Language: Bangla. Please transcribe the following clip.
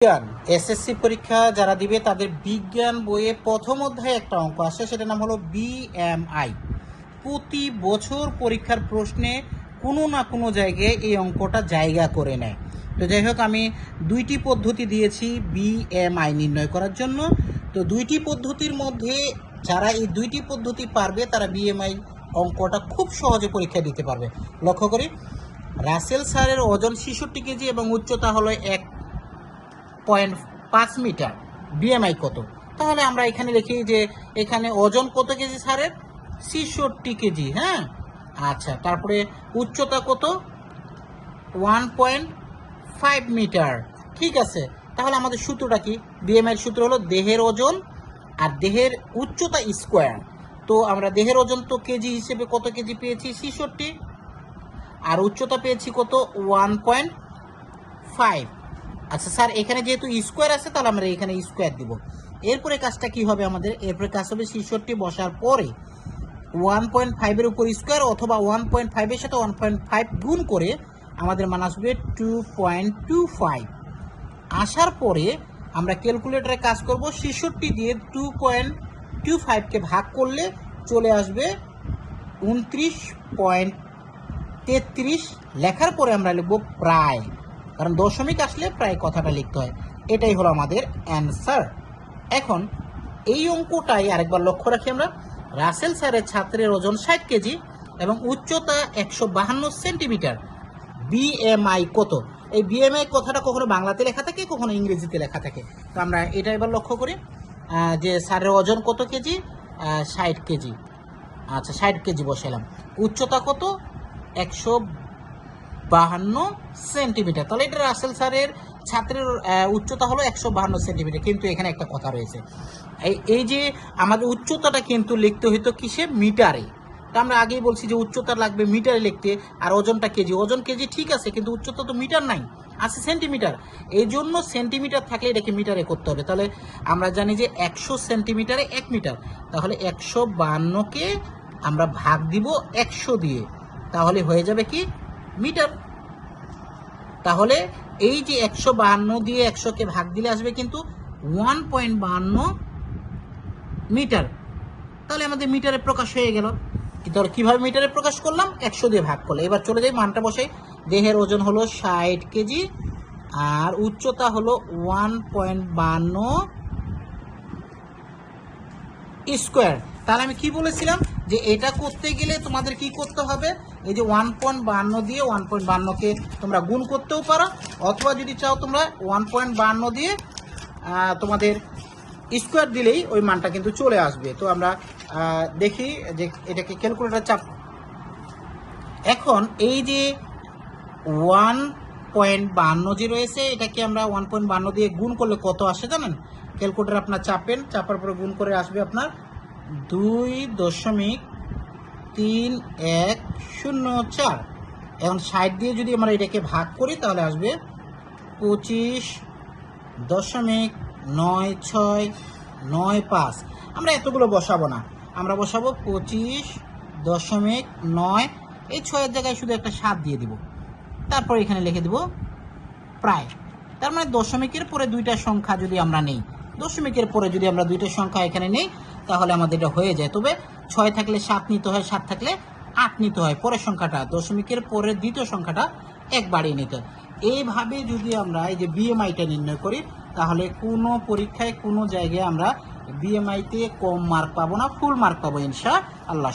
বিজ্ঞান এসএসসি পরীক্ষা যারা দিবে তাদের বিজ্ঞান বইয়ে প্রথম অধ্যায়ে একটা অঙ্ক আসে, সেটার নাম হলো বিএমআই। প্রতি বছর পরীক্ষার প্রশ্নে কোনো না কোনো জায়গায় এই অঙ্কটা জায়গা করে নেয়। তো যাই হোক, আমি দুইটি পদ্ধতি দিয়েছি বিএমআই নির্ণয় করার জন্য। তো দুইটি পদ্ধতির মধ্যে যারা এই দুইটি পদ্ধতি পারবে তারা বিএমআই অঙ্কটা খুব সহজে পরীক্ষা দিতে পারবে। লক্ষ্য করি, রাসেল স্যারের ওজন 66 কেজি এবং উচ্চতা হলো 1.5 মিটার। বিএমআই কত? তাহলে আমরা এখানে লিখি যে এখানে ওজন কত কেজি স্যারের? 66 কেজি। হ্যাঁ, আচ্ছা, তারপরে উচ্চতা কত? 1.5 মিটার। ঠিক আছে, তাহলে আমাদের সূত্রটা কি? বিএমআই এর সূত্র হলো দেহের ওজন আর দেহের উচ্চতা স্কোয়ার। তো আমরা দেহের ওজন তো কেজি হিসেবে কত কেজি পেয়েছি? 66। আর উচ্চতা পেয়েছি কত? 1.5। আচ্ছা স্যার, এখানে যেহেতু স্কোয়ার আছে তাহলে আমরা এখানে স্কোয়ার দিব। এরপরে কাজটা কি হবে আমাদের? এরপরে কাজ হবে 66 বসার পরে 1.5 এর উপর স্কোয়ার অথবা 1.5 এর সাথে 1.5 গুণ করে আমাদের মান আসবে 2.25। আসার পরে আমরা ক্যালকুলেটরে কাজ করব, 66 দিয়ে 2.25কে ভাগ করলে চলে আসবে 29.33। লেখার পরে আমরা লিখব প্রায়, কারণ দশমিক আসলে প্রায় কথাটা লিখতে হয়। এটাই হলো আমাদের অ্যান্সার। এখন এই অঙ্কটাই আরেকবার লক্ষ্য রাখি আমরা। রাসেল স্যারের ছাত্রের ওজন 60 কেজি এবং উচ্চতা 152 সেন্টিমিটার। বিএমআই কত? এই বিএমআই কথাটা কখনো বাংলাতে লেখা থাকে, কখনো ইংরেজিতে লেখা থাকে। তো আমরা এটা এবার লক্ষ্য করি যে স্যারের ওজন কত কেজি? 60 কেজি। আচ্ছা, 60 কেজি বসালাম। উচ্চতা কত? 152 সেন্টিমিটার। তাহলে এটা রাসেল স্যারের ছাত্রের উচ্চতা হলো 152 সেন্টিমিটার। কিন্তু এখানে একটা কথা রয়েছে, এই যে আমাদের উচ্চতাটা কিন্তু লিখতে হইতো কিসে? মিটারে। তা আমরা আগেই বলছি যে উচ্চতা লাগবে মিটারে লিখতে, আর ওজনটা কেজি। ওজন কেজি ঠিক আছে, কিন্তু উচ্চতা তো মিটার নাই, আছে সেন্টিমিটার। এই জন্য সেন্টিমিটার থাকলে এটাকে মিটারে করতে হবে। তাহলে আমরা জানি যে 100 সেন্টিমিটারে 1 মিটার। তাহলে 152কে আমরা ভাগ দিব 100 দিয়ে, তাহলে হয়ে যাবে কি? মিটার। তাহলে এই যে 152 দিয়ে 100কে ভাগ দিলে আসবে কিন্তু 1.52 মিটার। তাহলে আমাদের মিটারে প্রকাশ হয়ে গেল। কিন্তু কিভাবে মিটারে প্রকাশ করলাম? 100 দিয়ে ভাগ করলে। এবার চলে যাই, মানটা বসাই। দেহের ওজন হলো 60 কেজি আর উচ্চতা হলো 1.52 স্কোয়ার। তাহলে আমি কি বলেছিলাম যে এটা করতে গেলে তোমাদের কি করতে হবে? এই যে 1.52 দিয়ে 1.52কে তোমরা গুণ করতেও পারো, অথবা যদি চাও তোমরা 1.52 দিয়ে তোমাদের স্কোয়ার দিলেই ওই মানটা কিন্তু চলে আসবে। তো আমরা দেখি যে এটাকে ক্যালকুলেটর চাপ। এখন এই যে 1.52 যে রয়েছে, এটাকে আমরা 1.52 দিয়ে গুণ করলে কত আসে জানেন? ক্যালকুলেটর আপনার চাপেন, চাপার পরে গুণ করে আসবে আপনার 2.3104। এখন 60 দিয়ে যদি আমরা এটাকে ভাগ করি তাহলে আসবে 25.9695। আমরা এতগুলো বসাবো না, আমরা বসাবো 25.9। এই 6-এর জায়গায় শুধু একটা 7 দিয়ে দিব, তারপর এখানে লিখে দিব প্রায়। তার মানে দশমিকের পরে দুইটা সংখ্যা যদি আমরা নেই, দশমিকের পরে যদি আমরা দুইটা সংখ্যা এখানে নেই, তাহলে আমাদের এটা হয়ে যায়। তবে 6 থাকলে 7 নিতে হয়, 7 থাকলে 8 নিতে হয়। পরের সংখ্যাটা, দশমিকের পরে দ্বিতীয় সংখ্যাটা একবারই নিতে হয়। এইভাবে যদি আমরা এই যে বিএমআইটা নির্ণয় করি, তাহলে কোনো পরীক্ষায় কোনো জায়গায় আমরা বিএমআইতে কম মার্ক পাবো না, ফুল মার্ক পাবো ইনশাআল্লাহ।